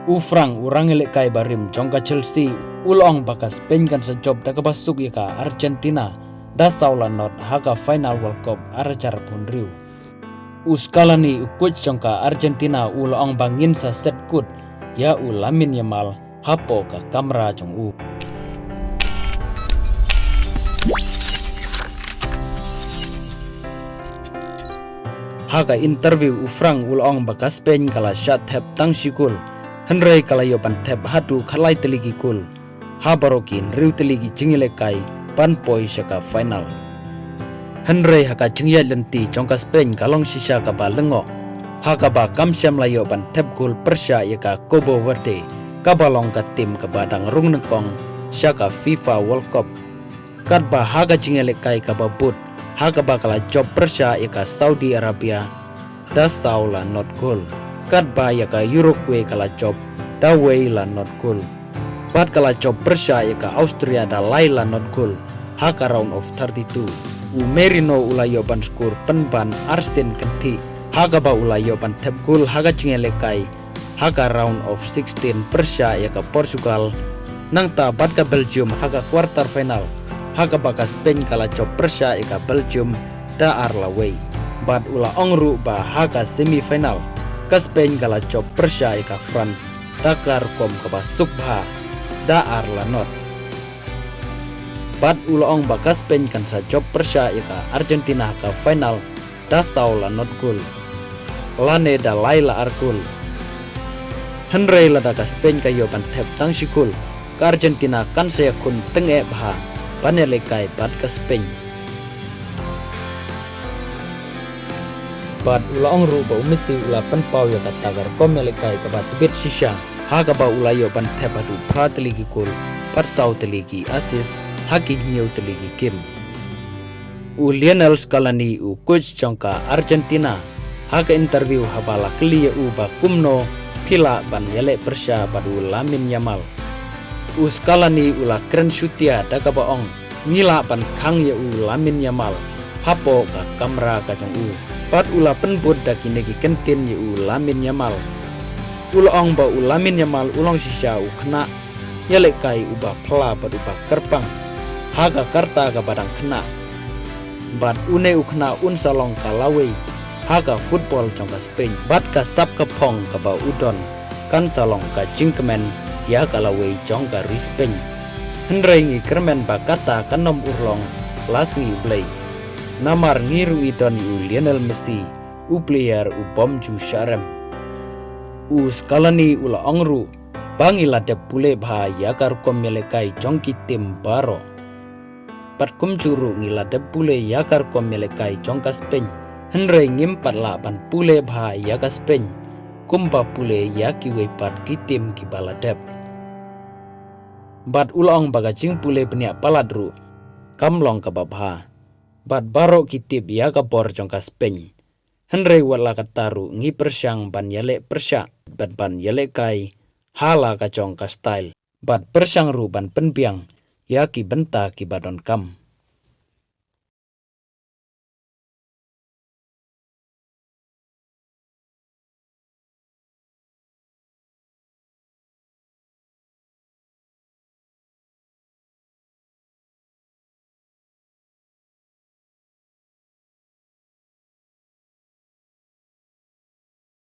Ufrang urang elek kai barim jongka Chelsea ulong bakas Spain kan sa job da kabasuk yaka Argentina da saula not haga final World Cup arajar punriu. Uskalani ukut jongka Argentina ulong bangin sa set kut ya ulamin yamal hapo ka kamera jong u. Haga interview ufrang ulong bakas Spain kala shot tap tang shikul. Henry kalayo ban tep hadu kalai teligi kul. Habarokin riu teligi jingilekai pan poi syaka final. Henry haka jingia lenti jongka Spain kalong sisa kaba lengo. Haka ba kamsyam layo ban tep kul persya yaka Cabo Verde. Kabalong ka tim kabadang rung nekong syaka FIFA World Cup. Kadba haga jingilekai kaba but. Haga ba kala job persya yaka Saudi Arabia. Da saula not goal. Kadba yaka Uruguay kala job da way la not goal. Bat kala job persya yaka Austria da lai la not goal. Haka round of 32. Merino ulayo ban skor penban Arsen kenti. Haga ba ulayo ban tep goal haga jingelekai. Haga round of 16 persya yaka Portugal. Nangta bat ka Belgium haga quarter final. Haga baka Spain kala job persya yaka Belgium da arla way. Bat ula ongru ba haga semifinal. Ka Spain kala job persya ika France Dakar kom kaba subha da arla not. Bat uloong baka Spain kan sa job persya ika Argentina ka final da saula not gol. Lane da laila arkul. Henry la da ka Spain kayo ban tep tang shikul. Ka Argentina kan saya kun teng bha panelekai bat ka Spain. Bat ulang rupa umesti ula penpau ya katagar komelekai kabat bit shisha haga ba ulayo ban tepadu prateligi kul parsau teligi asis haki nyau teligi kim. Lionel Scaloni coach jongka Argentina haga interview habala klia ba kumno pila ban yele persya badu Lamin Yamal. Scaloni ula keren syutia daga baong ngila ban kang ya Lamin Yamal hapo ka kamera ka jong Pat ula penbud daki negi kentin yu Lamin Yamal. Ulong ba Lamin Yamal ulong sisa kena yalekai uba pela bad uba kerpang. Haga karta ka badang kena. Bad une ukena unsalong ka lawe. Haga football jongka Spain. Bad ka sap ka pong ka ba udon. Kan salong ka jingkemen ya ka lawe jongka Spain. Henry ngi kermen ba kata kanom urlong lasngi ublay. Namar ngiru idon Lionel Messi player bom ju syarem. Scaloni ula ongru bangila de pule bha yakar komelekai jongki tim baro. Pat kumjuru ngila de pule yakar komelekai jongka Spain. Henry ngimpat la ban pule bha yaka Spain. Kumpa pule yaki wepat ki tim ki baladep. Bat ulong bagajing pule penia paladru kamlong ka babha. Bat baro kitip ya ka bor jongka Spain. Henry wala kataru ngi persyang ban yale persyak bat ban yale kai hala ka jongka style. Bat persyang ru ban penbiang ya ki benta ki badon kam.